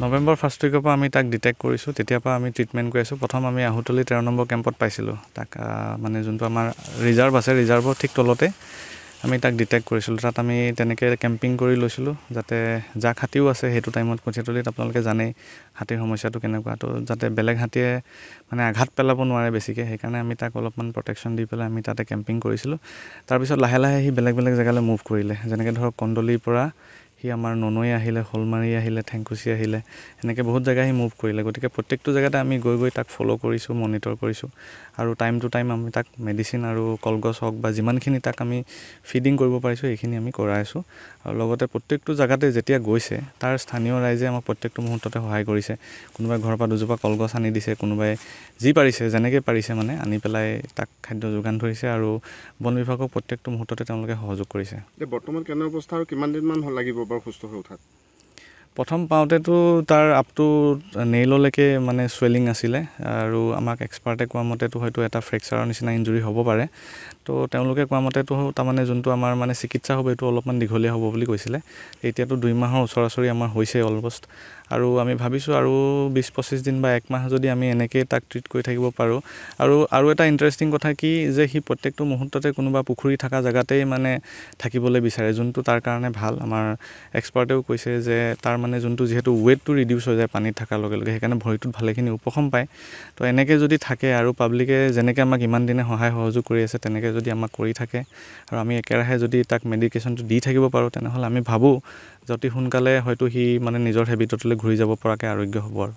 November first উইকৰ পৰা আমি তাক ডিটেক্ট কৰিছোঁ, তেতিয়াৰ পৰা আমি ট্ৰিটমেণ্ট কৰি আছোঁ। প্ৰথম আমি আহুতলি 13 নম্বৰ কেম্পত পাইছিলোঁ তাক, মানে যোনটো আমাৰ ৰিজাৰ্ভ আছে, ৰিজাৰ্ভৰ ঠিক তলতে আমি তাক ডিটেক্ট কৰিছিলোঁ। তাত আমি তেনেকৈ কেম্পিং কৰি লৈছিলোঁ, যাতে জাক হাতীও আছে সেইটো টাইমত কঠীয়াতলিত। আপোনালোকে জানেই হাতীৰ সমস্যাটো কেনেকুৱা, তো যাতে বেলেগ হাতীয়ে মানে আঘাত পেলাব নোৱাৰে বেছিকৈ, সেইকাৰণে আমি তাক অলপমান প্ৰটেকশ্যন দি পেলাই আমি তাতে কেম্পিং কৰিছিলোঁ। তাৰপিছত লাহে লাহে সি বেলেগ বেলেগ জেগালৈ মুভ কৰিলে, যেনেকৈ ধৰক কন্দলিৰ পৰা সি আমাৰ ননৈ আহিলে, শ'লমাৰী আহিলে, ঠেংকুচি আহিলে, এনেকৈ বহুত জেগা সি মুভ কৰিলে। গতিকে প্ৰত্যেকটো জেগাতে আমি গৈ গৈ তাক ফ'ল' কৰিছোঁ, মনিটৰ কৰিছোঁ, আৰু টাইম টু টাইম আমি তাক মেডিচিন আৰু কলগছ হওক বা যিমানখিনি তাক আমি ফিডিং কৰিব পাৰিছোঁ সেইখিনি আমি কৰাই আছোঁ। আৰু লগতে প্ৰত্যেকটো জেগাতে যেতিয়া গৈছে তাৰ স্থানীয় ৰাইজে আমাক প্ৰত্যেকটো মুহূৰ্ততে সহায় কৰিছে। কোনোবাই ঘৰৰ পৰা দুজোপা কলগছ আনি দিছে, কোনোবাই যি পাৰিছে যেনেকৈ পাৰিছে মানে আনি পেলাই তাক খাদ্য যোগান ধৰিছে, আৰু বন বিভাগক প্ৰত্যেকটো মুহূৰ্ততে তেওঁলোকে সহযোগ কৰিছে। বৰ্তমান কেনে অৱস্থা আৰু কিমান দিনমান লাগিব বাৰু সুস্থ হৈ উঠাত? প্ৰথম পাওঁতেতো তাৰ আপটো নেইললৈকে মানে চুৱেলিং আছিলে, আৰু আমাক এক্সপাৰ্টে কোৱা মতেতো হয়তো এটা ফ্ৰেকচাৰৰ নিচিনা ইঞ্জুৰি হ'ব পাৰে। তো তেওঁলোকে কোৱা মতেতো তাৰমানে যোনটো আমাৰ মানে চিকিৎসা হ'ব এইটো অলপমান দীঘলীয়া হ'ব বুলি কৈছিলে। এতিয়াতো 2 মাহৰ ওচৰা-ওচৰি আমাৰ হৈছে অলমষ্ট, আৰু আমি ভাবিছোঁ আৰু 20-25 দিন বা 1 মাহ যদি আমি এনেকৈয়ে তাক ট্ৰিট কৰি থাকিব পাৰোঁ। আৰু এটা ইণ্টাৰেষ্টিং কথা কি যে সি প্ৰত্যেকটো মুহূৰ্ততে কোনোবা পুখুৰী থকা জেগাতেই মানে থাকিবলৈ বিচাৰে, যোনটো তাৰ কাৰণে ভাল। আমাৰ এক্সপাৰ্টেও কৈছে যে তাৰ মানে যোনটো যিহেতু ৱেইটটো ৰিডিউচ হৈ যায় পানীত থকাৰ লগে লগে, সেইকাৰণে ভৰিটোত ভালেখিনি উপশম পায়। তো এনেকৈ যদি থাকে আৰু পাব্লিকে যেনেকৈ আমাক ইমান দিনে সহায় সহযোগ কৰি আছে তেনেকৈ যদি আমাক কৰি থাকে, আৰু আমি একেৰাহে যদি তাক মেডিকেশ্যনটো দি থাকিব পাৰোঁ, তেনেহ'লে আমি ভাবোঁ যে অতি সোনকালে হয়তো সি মানে নিজৰ হেবিটতলৈ ঘূৰি যাব পৰাকৈ আৰোগ্য হ'ব আৰু।